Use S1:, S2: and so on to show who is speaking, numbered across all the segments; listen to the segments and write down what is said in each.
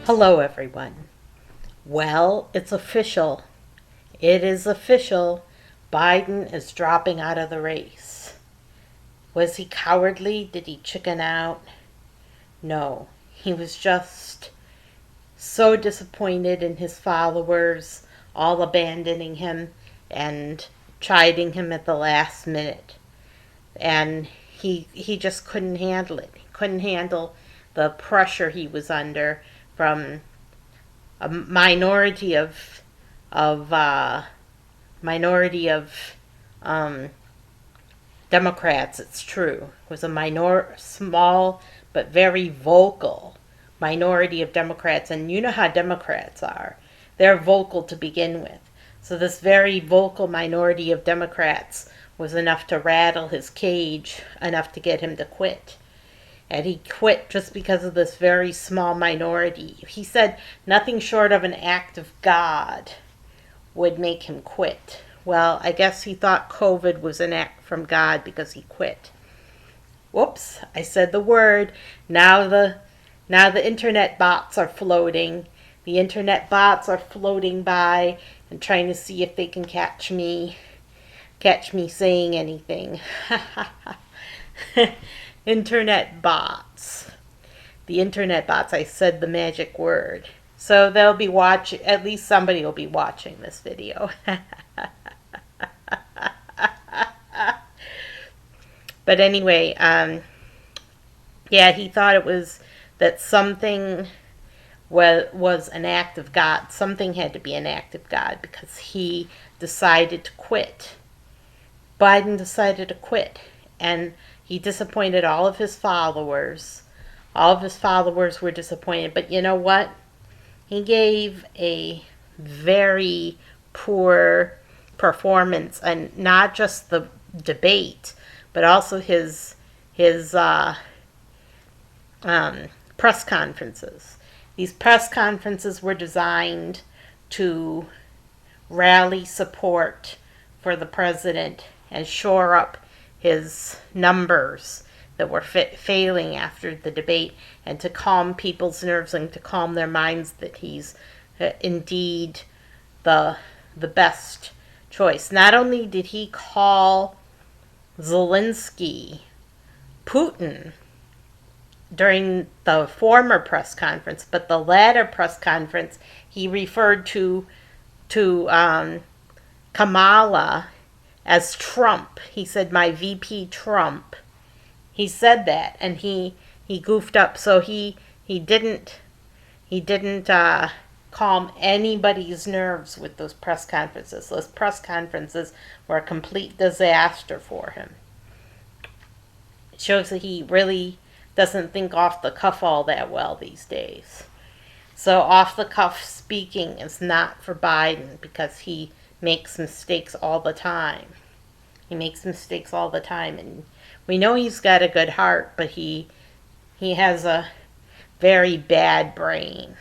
S1: Hello, everyone. Well, it's official. It is official. Biden is dropping out of the race. Was he cowardly? Did he chicken out? No. He was just so disappointed in his followers, all abandoning him and chiding him at the last minute. And he just couldn't handle it. He couldn't handle the pressure he was under from a of minority of um, Democrats. It's true. It was a small but very vocal minority of Democrats, and you know how Democrats are. They're vocal to begin with. So this very vocal minority of Democrats was enough to rattle his cage, enough to get him to quit. And he quit just because of this very small minority. He said nothing short of an act of God would make him quit. Well, I guess he thought COVID was an act from God because he quit. Whoops, I said the word. Now the internet bots are floating. The internet bots are floating by and trying to see if they can catch me saying anything. Internet bots. The internet bots. I said the magic word. So they'll be watching, at least somebody will be watching this video. But anyway, yeah, he thought it was that something was an act of God. Something had to be an act of God because he decided to quit. Biden decided to quit. And he disappointed all of his followers. All of his followers were disappointed. But you know what? He gave a very poor performance, and not just the debate, but also his press conferences. These press conferences were designed to rally support for the president and shore up his numbers that were failing after the debate, and to calm people's nerves and to calm their minds that he's indeed the best choice. Not only did he call Zelensky Putin during the former press conference, but the latter press conference he referred to Kamala as Trump. He said, "My VP Trump." He said that, and he goofed up. So he didn't calm anybody's nerves with those press conferences. Those press conferences were a complete disaster for him. It shows that he really doesn't think off the cuff all that well these days. So off the cuff speaking is not for Biden because he makes mistakes all the time. He makes mistakes all the time, and we know he's got a good heart, but he has a very bad brain.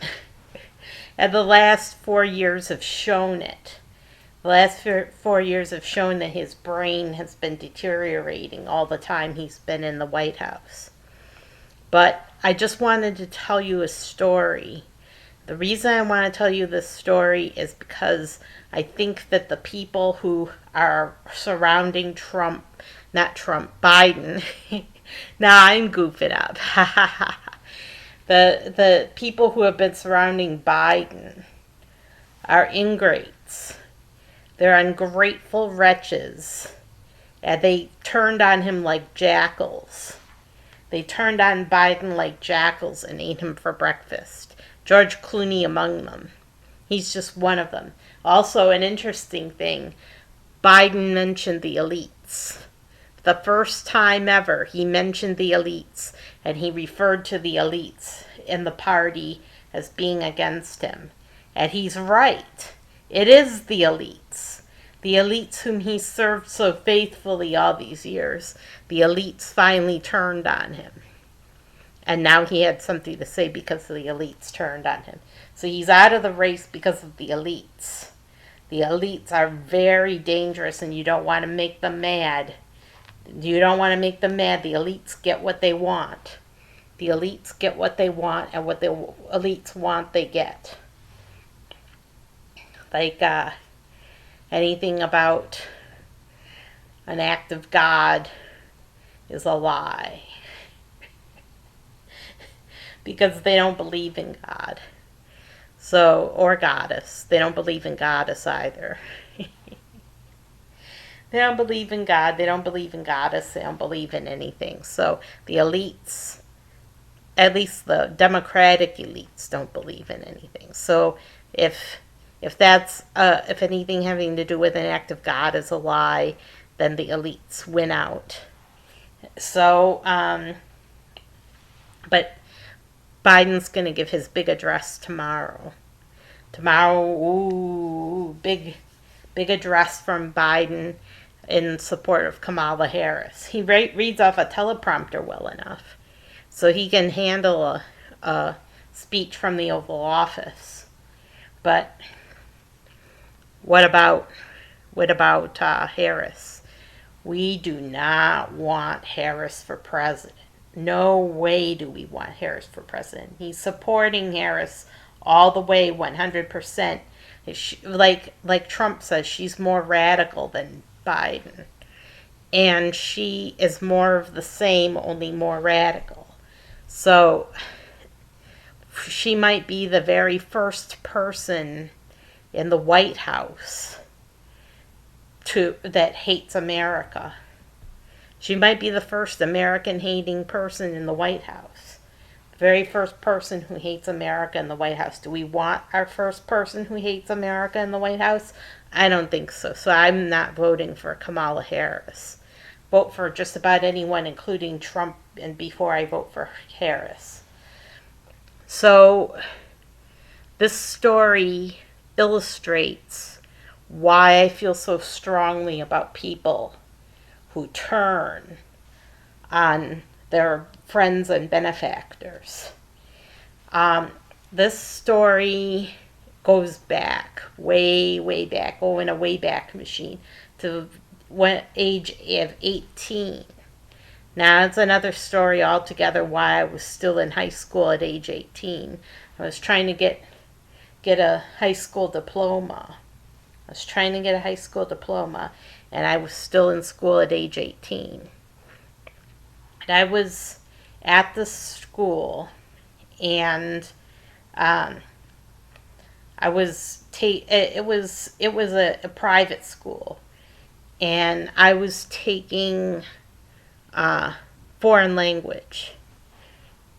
S1: And the last 4 years have shown it. The last 4 years have shown that his brain has been deteriorating all the time he's been in the White House. But I just wanted to tell you a story. The reason I want to tell you this story is because I think that the people who are surrounding Biden, now I'm goofing up. The people who have been surrounding Biden are ingrates. They're ungrateful wretches. And they turned on him like jackals. They turned on Biden like jackals and ate him for breakfast. George Clooney among them. He's just one of them. Also, an interesting thing, Biden mentioned the elites. The first time ever he mentioned the elites, and he referred to the elites in the party as being against him. And he's right. It is the elites. The elites whom he served so faithfully all these years. The elites finally turned on him. And now he had something to say because the elites turned on him. So he's out of the race because of the elites. The elites are very dangerous, and you don't want to make them mad. You don't want to make them mad. The elites get what they want. The elites get what they want, and what the elites want, they get. Like anything about an act of God is a lie. Because they don't believe in God. So, or goddess. They don't believe in goddess either. They don't believe in God. They don't believe in goddess. They don't believe in anything. So the elites, at least the democratic elites, don't believe in anything. So if that's if anything having to do with an act of God is a lie, then the elites win out. So, but Biden's going to give his big address tomorrow. Ooh, big address from Biden in support of Kamala Harris. He reads off a teleprompter well enough, so he can handle a speech from the Oval Office. But what about Harris? We do not want Harris for president. No way do we want Harris for president. He's supporting Harris all the way, 100%. Like Trump says, she's more radical than Biden. And she is more of the same, only more radical. So she might be the very first person in the White House that hates America. She might be the first American-hating person in the White House. The very first person who hates America in the White House. Do we want our first person who hates America in the White House? I don't think so. So I'm not voting for Kamala Harris. Vote for just about anyone, including Trump, and before I vote for Harris. So this story illustrates why I feel so strongly about people who turn on their friends and benefactors. This story goes back, way back, in a way back machine, to age of 18. Now, it's another story altogether why I was still in high school at age 18. I was trying to get a high school diploma. And I was still in school at age 18. And I was at the school, and it was a private school, and I was taking foreign language.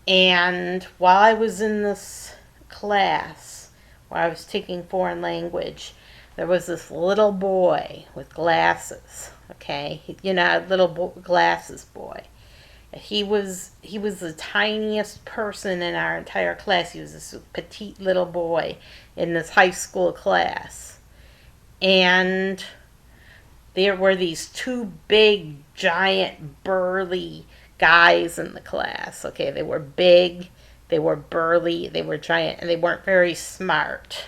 S1: And while I was in this class where I was taking foreign language, there was this little boy with glasses, okay? Glasses boy. He was the tiniest person in our entire class. He was this petite little boy in this high school class. And there were these two big, giant, burly guys in the class, okay? They were big, they were burly, they were giant, and they weren't very smart.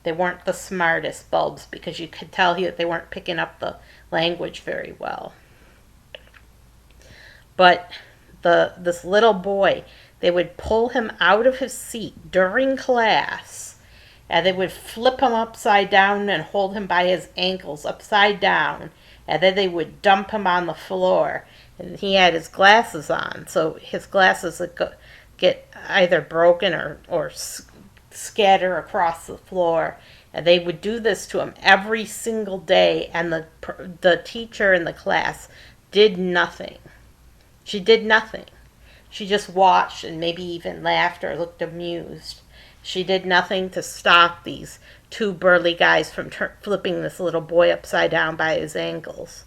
S1: They weren't the smartest bulbs, because you could tell that they weren't picking up the language very well. But this little boy, they would pull him out of his seat during class, and they would flip him upside down and hold him by his ankles upside down, and then they would dump him on the floor. And he had his glasses on, so his glasses would get either broken or scatter across the floor. And they would do this to him every single day, and the teacher in the class did nothing. She did nothing. She just watched and maybe even laughed or looked amused. She did nothing to stop these two burly guys from flipping this little boy upside down by his ankles.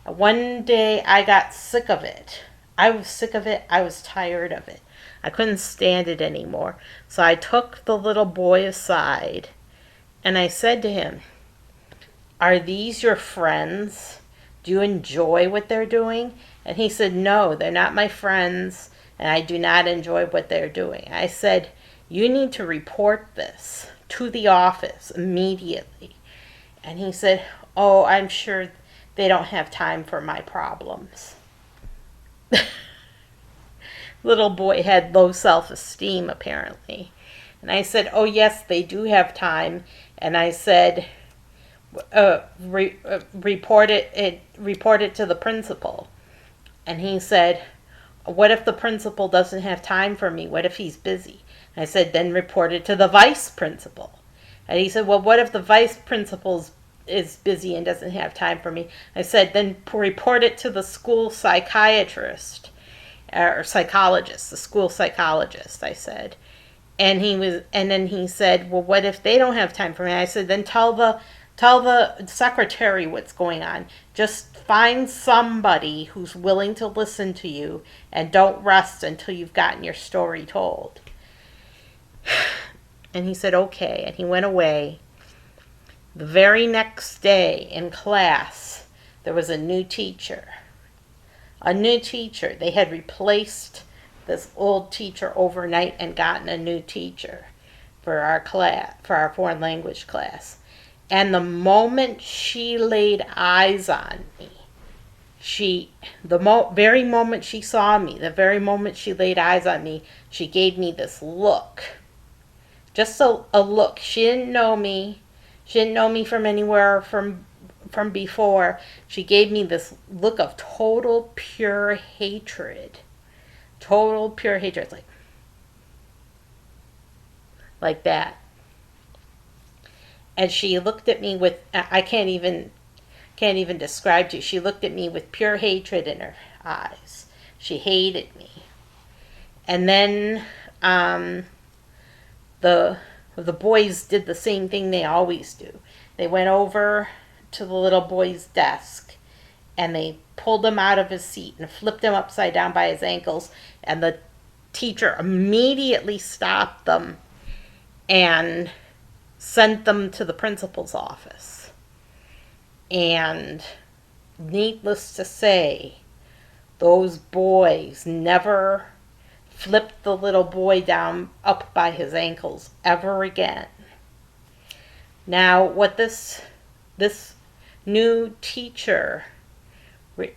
S1: One day I got sick of it. I was sick of it. I was tired of it. I couldn't stand it anymore. So I took the little boy aside and I said to him, "Are these your friends? Do you enjoy what they're doing?" And he said, "No, they're not my friends, and I do not enjoy what they're doing." I said, "You need to report this to the office immediately." And he said, "Oh, I'm sure they don't have time for my problems." little boy had low self-esteem, apparently. And I said, oh, yes, they do have time. And I said, report it to the principal. And he said, what if the principal doesn't have time for me? What if he's busy? And I said, then report it to the vice principal. And he said, well, what if the vice principal is busy and doesn't have time for me? I said, then report it to the school psychiatrist or psychologist, the school psychologist, I said. And then he said, well, what if they don't have time for me? I said, then tell the secretary what's going on. Just find somebody who's willing to listen to you, and don't rest until you've gotten your story told. And he said, okay. And he went away. The very next day in class, there was a new teacher. A new teacher. They had replaced this old teacher overnight and gotten a new teacher for our class, for our foreign language class. And the moment she laid eyes on me, very moment she saw me, the very moment she laid eyes on me, she gave me this look. Just a look. She didn't know me. She didn't know me from anywhere from before. She gave me this look of total pure hatred. Total pure hatred. Like that. And she looked at me with, I can't even describe to you. She looked at me with pure hatred in her eyes. She hated me. And then the boys did the same thing they always do. They went over to the little boy's desk and they pulled him out of his seat and flipped him upside down by his ankles. And the teacher immediately stopped them and sent them to the principal's office. And needless to say, those boys never flipped the little boy down up by his ankles ever again. Now, what this new teacher,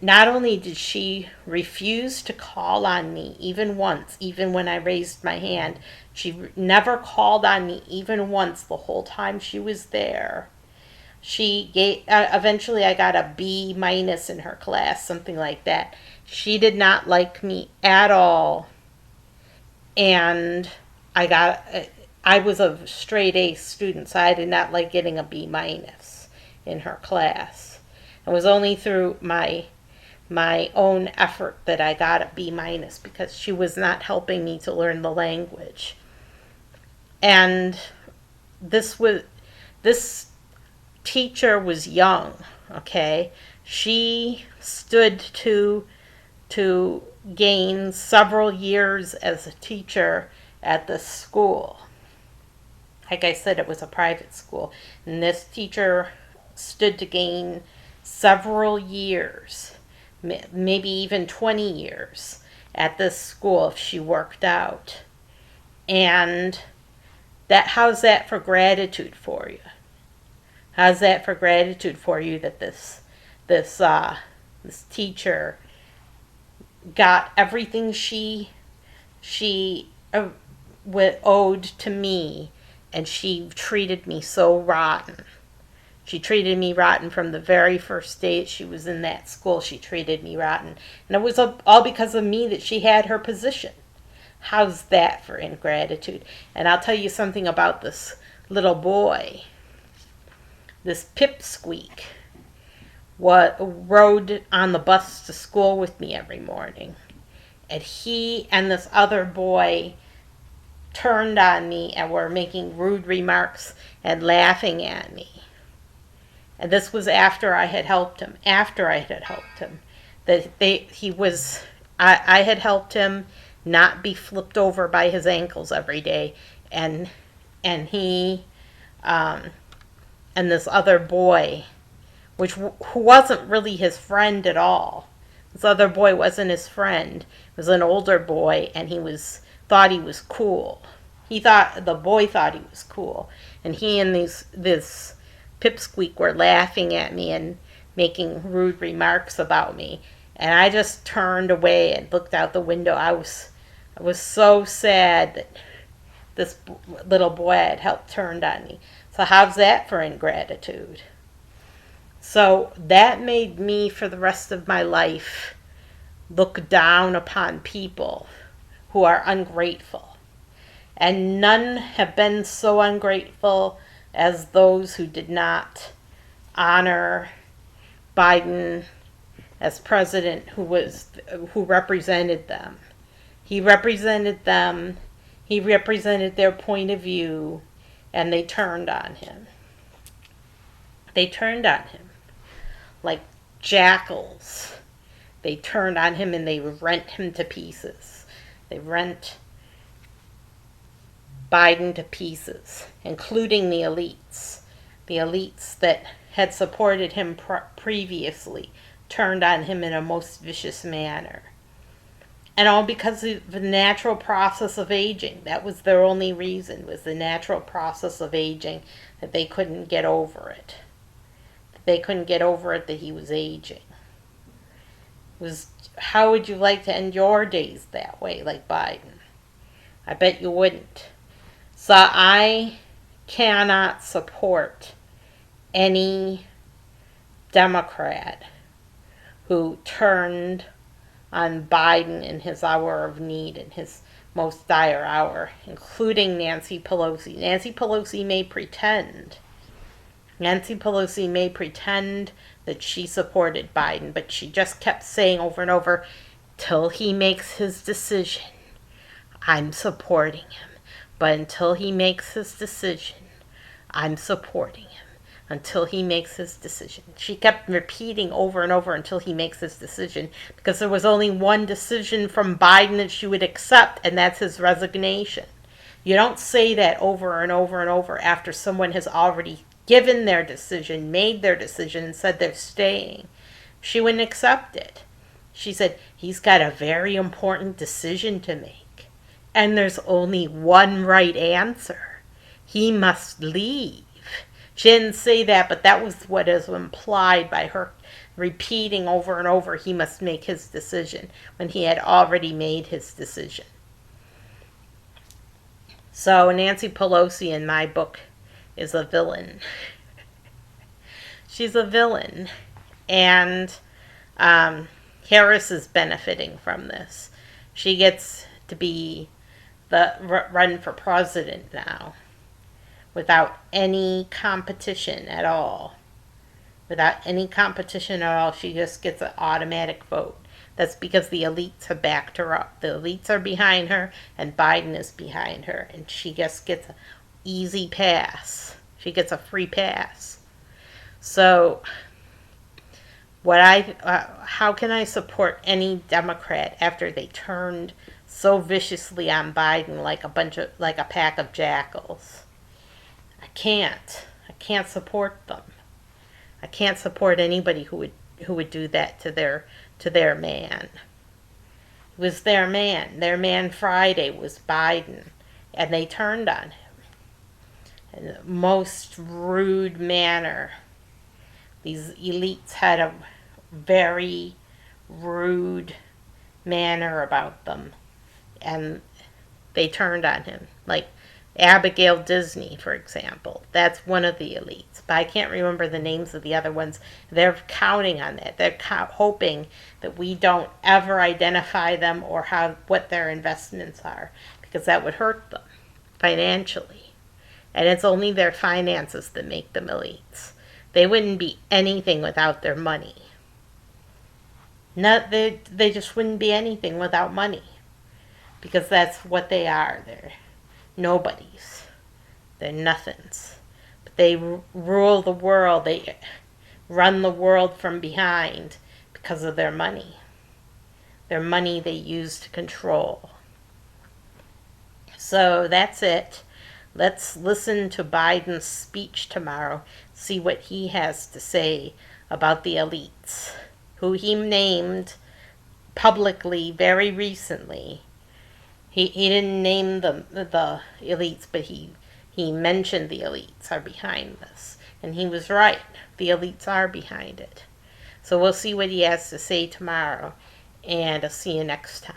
S1: not only did she refuse to call on me even once, even when I raised my hand, she never called on me even once the whole time she was there. She gave, eventually I got a B- in her class, something like that. She did not like me at all. And I was a straight A student, so I did not like getting a B- in her class. It was only through my own effort that I got a B- because she was not helping me to learn the language. And this teacher was young, okay? She stood to gain several years as a teacher at this school. Like I said, it was a private school. And this teacher stood to gain several years, maybe even 20 years at this school if she worked out. And how's that for gratitude for you? How's that for gratitude for you that this teacher got everything she owed to me, and she treated me so rotten. She treated me rotten from the very first day she was in that school. She treated me rotten. And it was all because of me that she had her position. How's that for ingratitude? And I'll tell you something about this little boy. This pipsqueak rode on the bus to school with me every morning. And he and this other boy turned on me and were making rude remarks and laughing at me. And this was after I had helped him. I had helped him not be flipped over by his ankles every day, and he and this other boy, who wasn't really his friend at all. This other boy wasn't his friend. It was an older boy, and thought he was cool. The boy thought he was cool, and he and this pipsqueak were laughing at me and making rude remarks about me. And I just turned away and looked out the window. I was I was so sad that this little boy I had helped turned on me. So how's that for ingratitude? So that made me, for the rest of my life, look down upon people who are ungrateful. And none have been so ungrateful as those who did not honor Biden as president, who represented them. He represented them, he represented their point of view, and they turned on him. They turned on him like jackals. They turned on him and they rent him to pieces. They rent Biden to pieces, including the elites. The elites that had supported him previously turned on him in a most vicious manner. And all because of the natural process of aging. That was their only reason, was the natural process of aging, that they couldn't get over it. They couldn't get over it that he was aging. It was, how would you like to end your days that way, like Biden? I bet you wouldn't. So I cannot support any Democrat who turned on Biden in his hour of need, in his most dire hour, including Nancy Pelosi. Nancy Pelosi may pretend that she supported Biden, but she just kept saying over and over, till he makes his decision, I'm supporting him. But until he makes his decision, I'm supporting him. Until he makes his decision. She kept repeating over and over, until he makes his decision, because there was only one decision from Biden that she would accept, and that's his resignation. You don't say that over and over and over after someone has already given their decision, made their decision, and said they're staying. She wouldn't accept it. She said, he's got a very important decision to make, and there's only one right answer. He must leave. She didn't say that, but that was what is implied by her repeating over and over, he must make his decision, when he had already made his decision. So Nancy Pelosi, in my book, is a villain. She's a villain. And Harris is benefiting from this. She gets to be the run for president now, without any competition at all. Without any competition at all, she just gets an automatic vote. That's because the elites have backed her up. The elites are behind her, and Biden is behind her, and she just gets an easy pass. She gets a free pass. So, how can I support any Democrat after they turned so viciously on Biden like a pack of jackals? I can't support them. I can't support anybody who would do that to their man. It was their man. Their man Friday was Biden, and they turned on him in the most rude manner. These elites had a very rude manner about them, and they turned on him. Like Abigail Disney, for example. That's one of the elites. But I can't remember the names of the other ones. They're counting on that. They're hoping that we don't ever identify them or what their investments are, because that would hurt them financially. And it's only their finances that make them elites. They wouldn't be anything without their money. They just wouldn't be anything without money, because that's what they are. They're nobodies. They're nothings. But they rule the world. They run the world from behind because of their money. Their money they use to control. So that's it. Let's listen to Biden's speech tomorrow, see what he has to say about the elites, who he named publicly very recently. He didn't name the elites, but he mentioned the elites are behind this. And he was right. The elites are behind it. So we'll see what he has to say tomorrow, and I'll see you next time.